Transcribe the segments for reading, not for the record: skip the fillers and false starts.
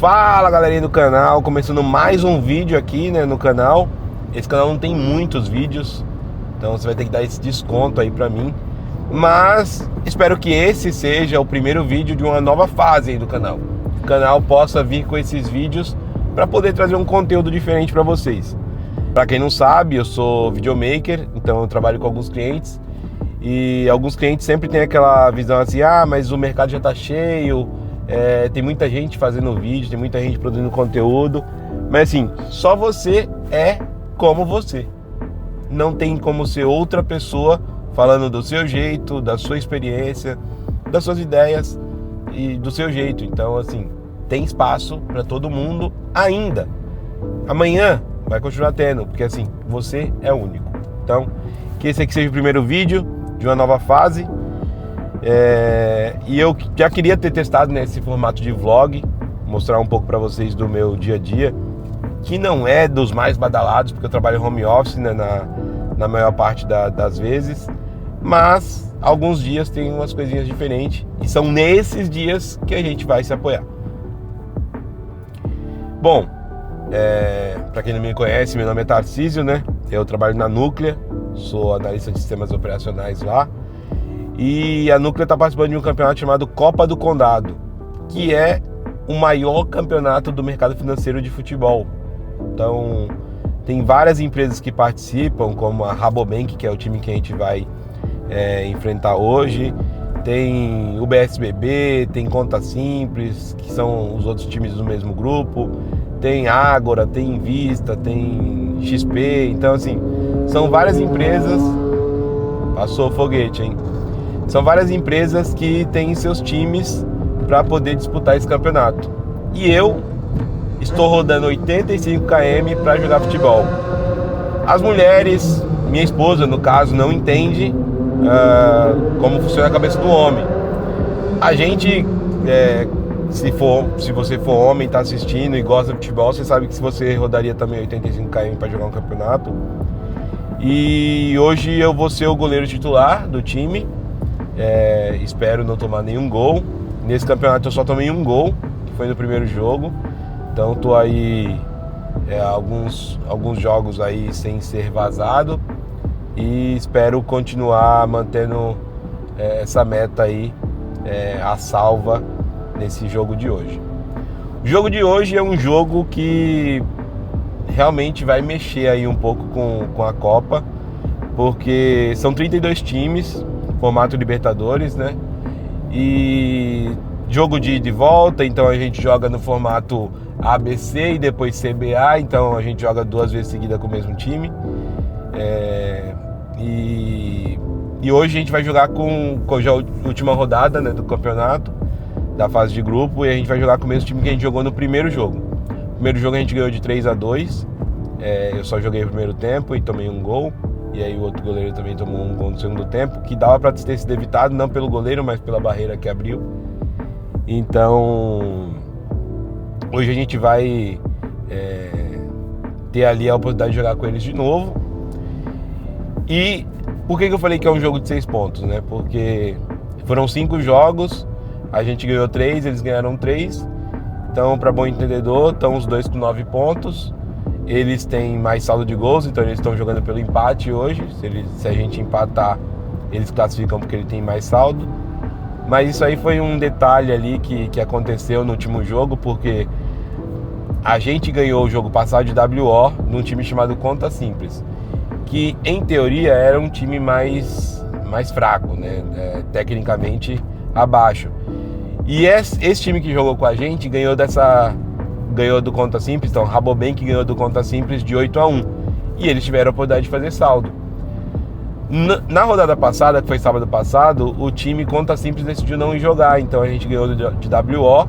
Fala galerinha do canal, começando mais um vídeo aqui, né, no canal. Esse canal não tem muitos vídeos, então você vai ter que dar esse desconto aí pra mim. Mas espero que esse seja o primeiro vídeo de uma nova fase aí do canal. O canal possa vir com esses vídeos para poder trazer um conteúdo diferente para vocês. Para quem não sabe, eu sou videomaker, então eu trabalho com alguns clientes. E alguns clientes sempre têm aquela visão assim, mas o mercado já tá cheio, tem muita gente fazendo vídeo, tem muita gente produzindo conteúdo. Mas assim, só você é como você. Não tem como ser outra pessoa falando do seu jeito, da sua experiência, das suas ideias e do seu jeito. Então assim, tem espaço para todo mundo ainda. Amanhã vai continuar tendo, porque assim, você é único. Então, que esse aqui seja o primeiro vídeo de uma nova fase. E eu já queria ter testado nesse formato de vlog, mostrar um pouco para vocês do meu dia a dia, que não é dos mais badalados, porque eu trabalho home office, né, na maior parte das vezes, mas alguns dias tem umas coisinhas diferentes e são nesses dias que a gente vai se apoiar. Bom, para quem não me conhece, meu nome é Tarcísio, né? Eu trabalho na Núclea, sou analista de sistemas operacionais lá. E a Núclea está participando de um campeonato chamado Copa do Condado, que é o maior campeonato do mercado financeiro de futebol. Então, tem várias empresas que participam, como a Rabobank, que é o time que a gente vai enfrentar hoje. Tem o BSBB, tem Conta Simples, que são os outros times do mesmo grupo. Tem Ágora, tem Invista, tem XP. Então, assim, são várias empresas. Passou o foguete, hein? São várias empresas que têm seus times para poder disputar esse campeonato. E eu estou rodando 85 km para jogar futebol. As mulheres, minha esposa no caso, não entende como funciona a cabeça do homem. A gente, se você for homem, está assistindo e gosta de futebol, você sabe que se você rodaria também 85 km para jogar um campeonato. E hoje eu vou ser o goleiro titular do time. Espero não tomar nenhum gol. Nesse campeonato eu só tomei um gol, que foi no primeiro jogo. Então tô aí alguns jogos aí sem ser vazado. E espero continuar mantendo essa meta aí a salva nesse jogo de hoje. O jogo de hoje é um jogo que realmente vai mexer aí um pouco com a Copa, porque são 32 times, formato Libertadores, né? E jogo de ida e volta, então a gente joga no formato ABC e depois CBA, então a gente joga 2 vezes seguida com o mesmo time. E hoje a gente vai jogar com já a última rodada, né, do campeonato, da fase de grupo, e a gente vai jogar com o mesmo time que a gente jogou no primeiro jogo. No primeiro jogo a gente ganhou de 3-2, eu só joguei o primeiro tempo e tomei um gol. E aí o outro goleiro também tomou um gol no segundo tempo, que dava para ter sido evitado, não pelo goleiro, mas pela barreira que abriu. Então, hoje a gente vai ter ali a oportunidade de jogar com eles de novo. E por que eu falei que é um jogo de 6 pontos, né? Porque foram 5 jogos, a gente ganhou 3, eles ganharam 3. Então, para bom entendedor, estão os dois com 9 pontos. Eles têm mais saldo de gols, então eles estão jogando pelo empate hoje. Se a gente empatar, eles classificam porque ele tem mais saldo. Mas isso aí foi um detalhe ali que aconteceu no último jogo, porque a gente ganhou o jogo passado de WO num time chamado Conta Simples, que em teoria era um time mais fraco, né? Tecnicamente abaixo. E esse time que jogou com a gente ganhou do Conta Simples, então Rabobank ganhou do Conta Simples de 8-1, e eles tiveram a oportunidade de fazer saldo. Na rodada passada, que foi sábado passado, o time Conta Simples decidiu não ir jogar, então a gente ganhou de WO,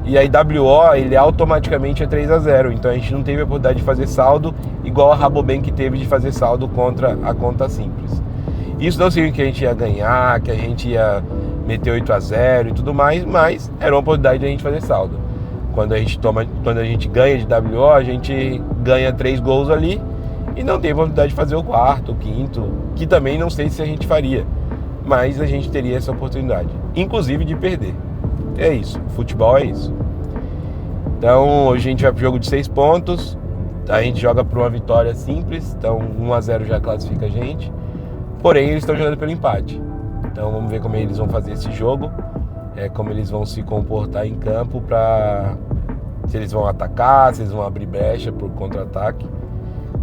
e aí WO ele automaticamente é 3-0, então a gente não teve a oportunidade de fazer saldo igual a Rabobank teve de fazer saldo contra a Conta Simples. Isso não significa que a gente ia ganhar, que a gente ia meter 8-0 e tudo mais, mas era uma oportunidade de a gente fazer saldo. Quando a gente ganha de WO, a gente ganha 3 gols ali e não tem a oportunidade de fazer o quarto, o quinto, que também não sei se a gente faria, mas a gente teria essa oportunidade, inclusive de perder. É isso, futebol é isso. Então hoje a gente vai pro jogo de 6 pontos, a gente joga por uma vitória simples, então 1-0 já classifica a gente, porém eles estão jogando pelo empate. Então vamos ver como eles vão fazer esse jogo, como eles vão se comportar em campo, se eles vão atacar, se eles vão abrir brecha por contra-ataque.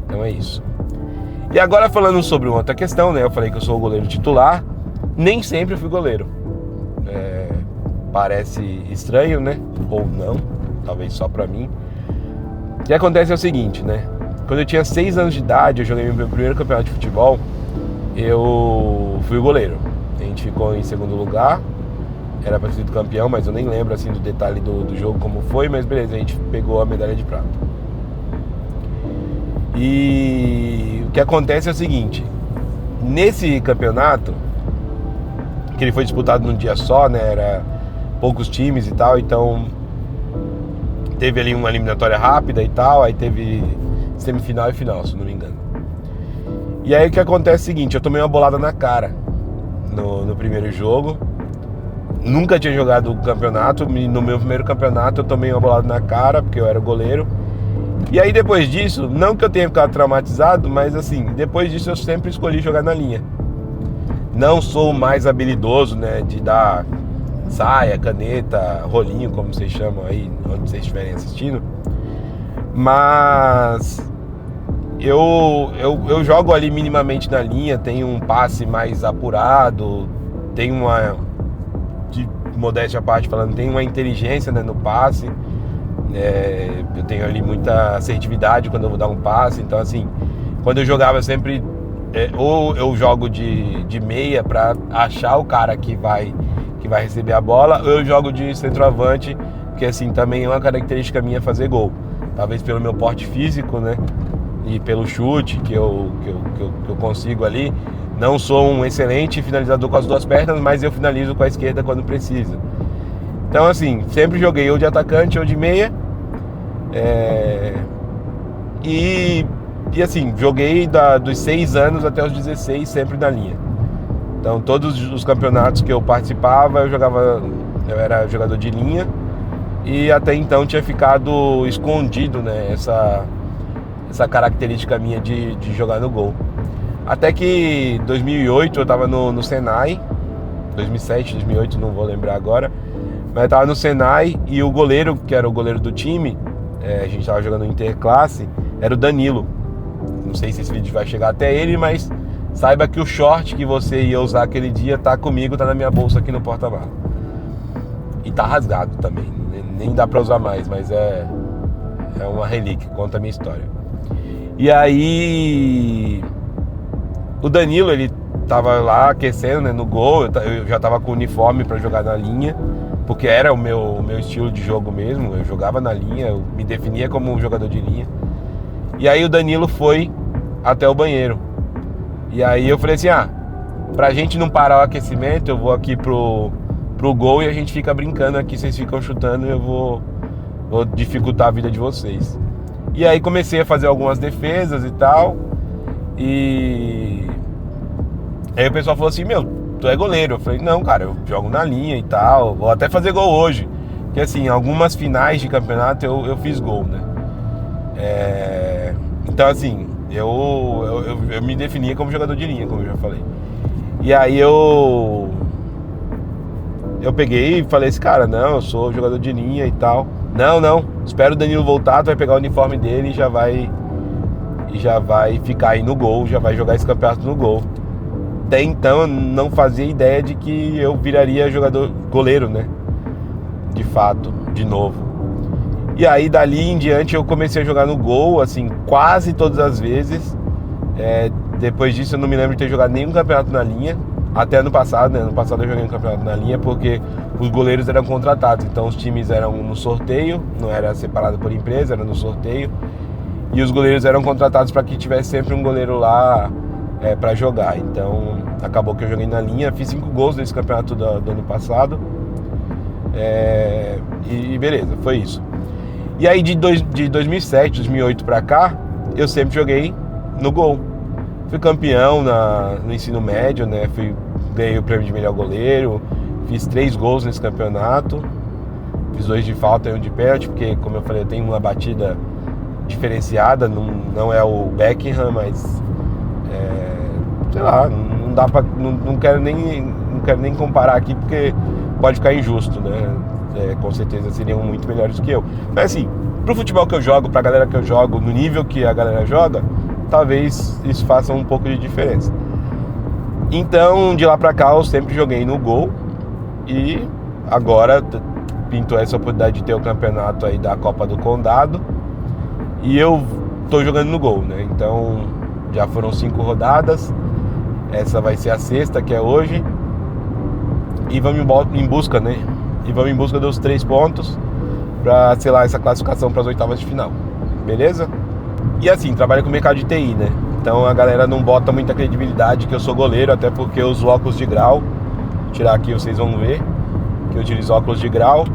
Então é isso. E agora falando sobre uma outra questão, né? Eu falei que eu sou o goleiro titular, nem sempre eu fui goleiro. Parece estranho, né? Ou não, talvez só pra mim. O que acontece é o seguinte, né? Quando eu tinha 6 anos de idade, eu joguei meu primeiro campeonato de futebol, eu fui o goleiro. A gente ficou em segundo lugar, era pra ser do campeão, mas eu nem lembro assim do detalhe do jogo como foi, mas beleza, a gente pegou a medalha de prata. E o que acontece é o seguinte, nesse campeonato, que ele foi disputado num dia só, né? Era poucos times e tal, então teve ali uma eliminatória rápida e tal, aí teve semifinal e final, se não me engano. E aí o que acontece é o seguinte, eu tomei uma bolada na cara no primeiro jogo, nunca tinha jogado o campeonato, no meu primeiro campeonato eu tomei uma bolada na cara, porque eu era goleiro. E aí depois disso, não que eu tenha ficado traumatizado, mas assim, depois disso eu sempre escolhi jogar na linha. Não sou mais habilidoso, né, de dar saia, caneta, rolinho, como vocês chamam aí, onde vocês estiverem assistindo. Mas eu jogo ali minimamente na linha, tenho um passe mais apurado, tenho uma, de modéstia à parte falando, tenho uma inteligência, né, no passe. Eu tenho ali muita assertividade quando eu vou dar um passe, então assim, quando eu jogava eu sempre ou eu jogo de meia para achar o cara que vai receber a bola, ou eu jogo de centroavante, que assim também é uma característica minha fazer gol, talvez pelo meu porte físico, né, e pelo chute que eu consigo ali. Não sou um excelente finalizador com as duas pernas, mas eu finalizo com a esquerda quando precisa. Então assim, sempre joguei ou de atacante ou de meia, e assim, joguei dos 6 anos até os 16 sempre na linha. Então todos os campeonatos que eu participava, eu era jogador de linha, e até então tinha ficado escondido, né, essa característica minha de jogar no gol. Até que em 2008 eu estava no Senai, 2007, 2008, não vou lembrar agora, mas eu estava no Senai e o goleiro, que era o goleiro do time, a gente estava jogando Interclasse, era o Danilo. Não sei se esse vídeo vai chegar até ele, mas saiba que o short que você ia usar aquele dia tá comigo, tá na minha bolsa aqui no porta-malas. E tá rasgado também, nem dá pra usar mais, mas é uma relíquia, conta a minha história. E aí o Danilo, ele tava lá aquecendo, né, no gol, eu já tava com o uniforme pra jogar na linha, porque era o meu estilo de jogo mesmo, eu jogava na linha, eu me definia como um jogador de linha. E aí o Danilo foi até o banheiro. E aí eu falei assim, pra gente não parar o aquecimento, eu vou aqui pro gol e a gente fica brincando aqui, vocês ficam chutando e eu vou dificultar a vida de vocês. E aí comecei a fazer algumas defesas e tal. E aí o pessoal falou assim, tu é goleiro. Eu falei, não, cara, eu jogo na linha e tal, vou até fazer gol hoje. Porque assim, algumas finais de campeonato eu fiz gol, né? Então assim, eu me definia como jogador de linha, como eu já falei. E aí eu peguei e falei assim, cara, não, eu sou jogador de linha e tal. Não, espera o Danilo voltar, tu vai pegar o uniforme dele e já vai ficar aí no gol, já vai jogar esse campeonato no gol. Até então eu não fazia ideia de que eu viraria goleiro, né? De fato, de novo. E aí dali em diante eu comecei a jogar no gol, assim, quase todas as vezes. Depois disso eu não me lembro de ter jogado nenhum campeonato na linha. Até ano passado, né? Ano passado eu joguei um campeonato na linha porque os goleiros eram contratados. Então os times eram no sorteio, não era separado por empresa, era no sorteio. E os goleiros eram contratados para que tivesse sempre um goleiro lá para jogar. Então acabou que eu joguei na linha, fiz 5 gols nesse campeonato do ano passado. E beleza, foi isso. E aí de 2007, 2008 pra cá, eu sempre joguei no gol. Fui campeão no ensino médio, né? Ganhei o prêmio de melhor goleiro, fiz 3 gols nesse campeonato. Fiz 2 de falta e 1 de pênalti, porque, como eu falei, eu tenho uma batida diferenciada, não é o Beckham, mas sei lá, não dá pra, não quero nem comparar aqui, porque pode ficar injusto, né? Com certeza seriam muito melhores que eu. Mas assim, pro futebol que eu jogo, pra galera que eu jogo, no nível que a galera joga, talvez isso faça um pouco de diferença. Então, de lá pra cá, eu sempre joguei no gol, e agora pintou essa oportunidade de ter o campeonato aí da Copa do Condado, e eu tô jogando no gol, né? Então, já foram 5 rodadas, essa vai ser a 6ª, que é hoje, e vamos em busca, né? E vamos em busca dos 3 pontos para selar essa classificação para as 8ª de final, beleza? E assim, trabalho com o mercado de TI, né? Então a galera não bota muita credibilidade que eu sou goleiro, até porque eu uso óculos de grau. Vou tirar aqui, vocês vão ver que eu utilizo óculos de grau.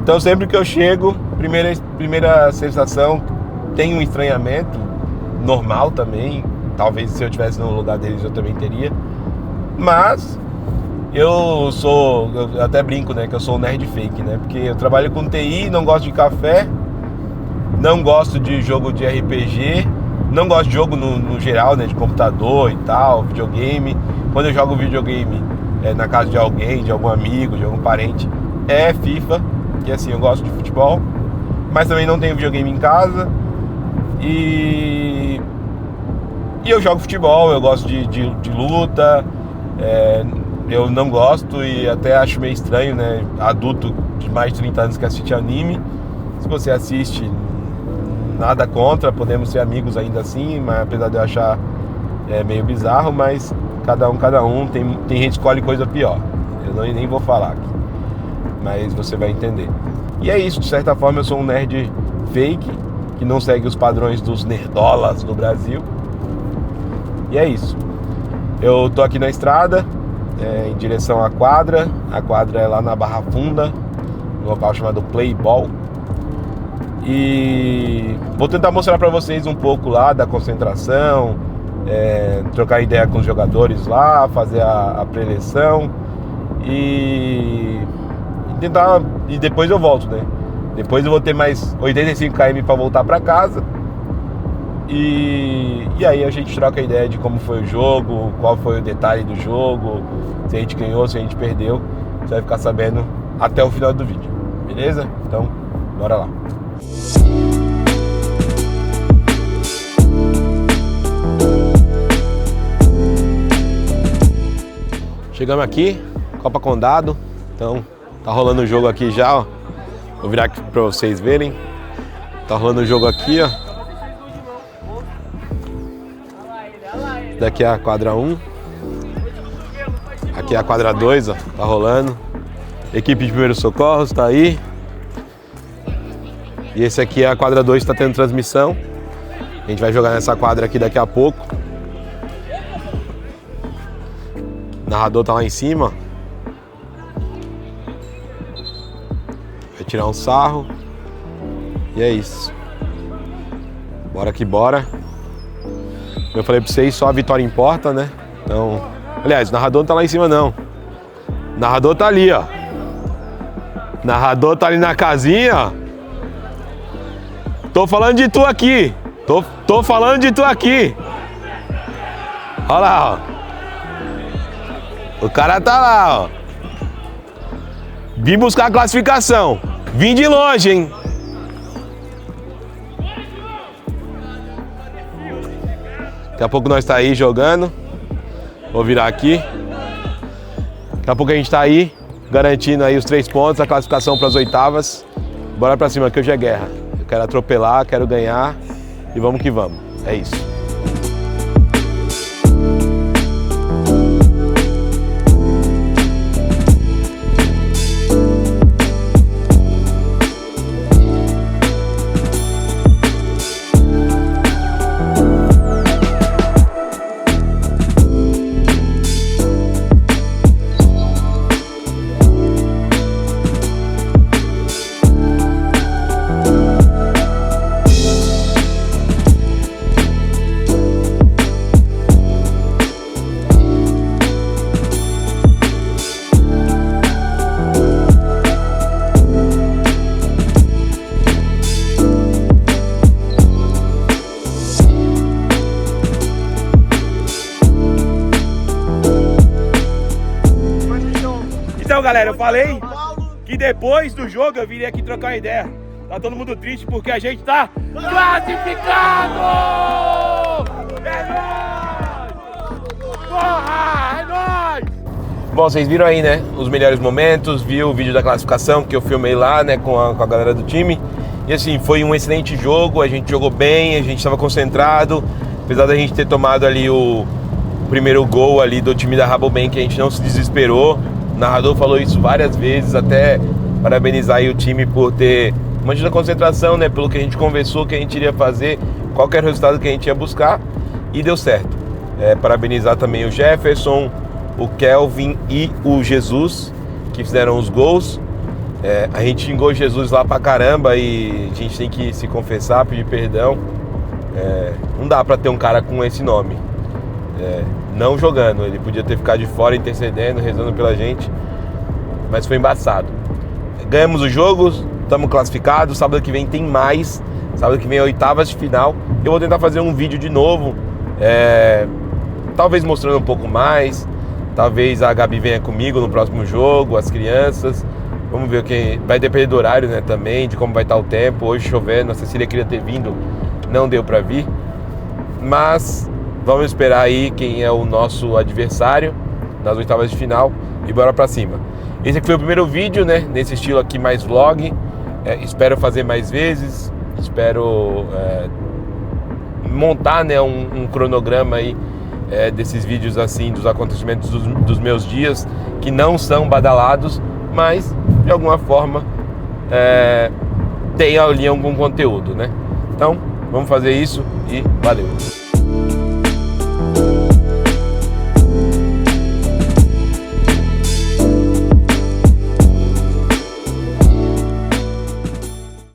Então sempre que eu chego, primeira sensação, tem um estranhamento normal também. Talvez se eu estivesse no lugar deles eu também teria. Mas eu até brinco, né, que eu sou um nerd fake, né? Porque eu trabalho com TI, não gosto de café, não gosto de jogo de RPG, não gosto de jogo no geral, né, de computador e tal, videogame. Quando eu jogo videogame na casa de alguém, de algum amigo, de algum parente, é FIFA, que assim, eu gosto de futebol, mas também não tenho videogame em casa. E eu jogo futebol, eu gosto de luta, eu não gosto e até acho meio estranho, né? Adulto de mais de 30 anos que assiste anime. Se você assiste, nada contra, podemos ser amigos ainda assim, mas apesar de eu achar meio bizarro, mas cada um, tem gente que escolhe coisa pior. Eu nem vou falar aqui, mas você vai entender. E é isso, de certa forma eu sou um nerd fake, que não segue os padrões dos nerdolas do Brasil. E é isso. Eu tô aqui na estrada, em direção à quadra. A quadra é lá na Barra Funda, num local chamado Playball. E vou tentar mostrar pra vocês um pouco lá da concentração, trocar ideia com os jogadores lá, fazer a preleção e tentar. E depois eu volto, né? Depois eu vou ter mais 85 km pra voltar pra casa. E aí a gente troca a ideia de como foi o jogo, qual foi o detalhe do jogo, se a gente ganhou, se a gente perdeu. Você vai ficar sabendo até o final do vídeo, beleza? Então, bora lá. Chegamos aqui, Copa Condado. Então, tá rolando o jogo aqui já, ó. Vou virar aqui pra vocês verem. Tá rolando o jogo aqui, ó. Daqui é a quadra 1. Aqui é a quadra 2, ó. Tá rolando. Equipe de primeiros socorros tá aí. E esse aqui é a quadra 2, tá tendo transmissão. A gente vai jogar nessa quadra aqui daqui a pouco. O narrador tá lá em cima. Vai tirar um sarro. E é isso. Bora que bora. Eu falei pra vocês, só a vitória importa, né? Então, aliás, o narrador não tá lá em cima, não. O narrador tá ali, ó. O narrador tá ali na casinha, ó. Tô falando de tu aqui. Tô falando de tu aqui. Olha lá, ó. O cara tá lá, ó. Vim buscar a classificação. Vim de longe, hein? Daqui a pouco nós tá aí jogando. Vou virar aqui. Daqui a pouco a gente tá aí, garantindo aí os 3 pontos, a classificação para as 8ª. Bora pra cima, que hoje é guerra. Eu quero atropelar, quero ganhar e vamos que vamos. É isso. galera, eu falei que depois do jogo eu viria aqui trocar uma ideia. Tá todo mundo triste porque a gente tá classificado! É nóis! Porra, é nóis! Bom, vocês viram aí, né, os melhores momentos, viu o vídeo da classificação que eu filmei lá, né, com a galera do time. E assim, foi um excelente jogo, a gente jogou bem, a gente estava concentrado. Apesar da gente ter tomado ali o primeiro gol ali do time da Rabobank, a gente não se desesperou. O narrador falou isso várias vezes, até parabenizar aí o time por ter mantido a concentração, né, pelo que a gente conversou, que a gente iria fazer, qual que era o resultado que a gente ia buscar, e deu certo. Parabenizar também o Jefferson, o Kelvin e o Jesus, que fizeram os gols. A gente xingou Jesus lá pra caramba e a gente tem que se confessar, pedir perdão. Não dá pra ter um cara com esse nome não jogando. Ele podia ter ficado de fora, intercedendo, rezando pela gente, mas foi embaçado. Ganhamos o jogo, estamos classificados. Sábado que vem tem mais. Sábado que vem é oitavas de final. Eu vou tentar fazer um vídeo de novo, talvez mostrando um pouco mais. Talvez a Gabi venha comigo no próximo jogo, as crianças. Vamos ver o que vai depender do horário, né, também, de como vai estar o tempo. Hoje chovendo, a Cecília queria ter vindo, não deu pra vir. Mas vamos esperar aí quem é o nosso adversário nas oitavas de final e bora pra cima. Esse aqui foi o primeiro vídeo, né, nesse estilo aqui mais vlog. Espero fazer mais vezes, espero montar, né, um cronograma aí desses vídeos assim, dos acontecimentos dos meus dias, que não são badalados, mas de alguma forma tem ali algum conteúdo, né? Então vamos fazer isso e valeu!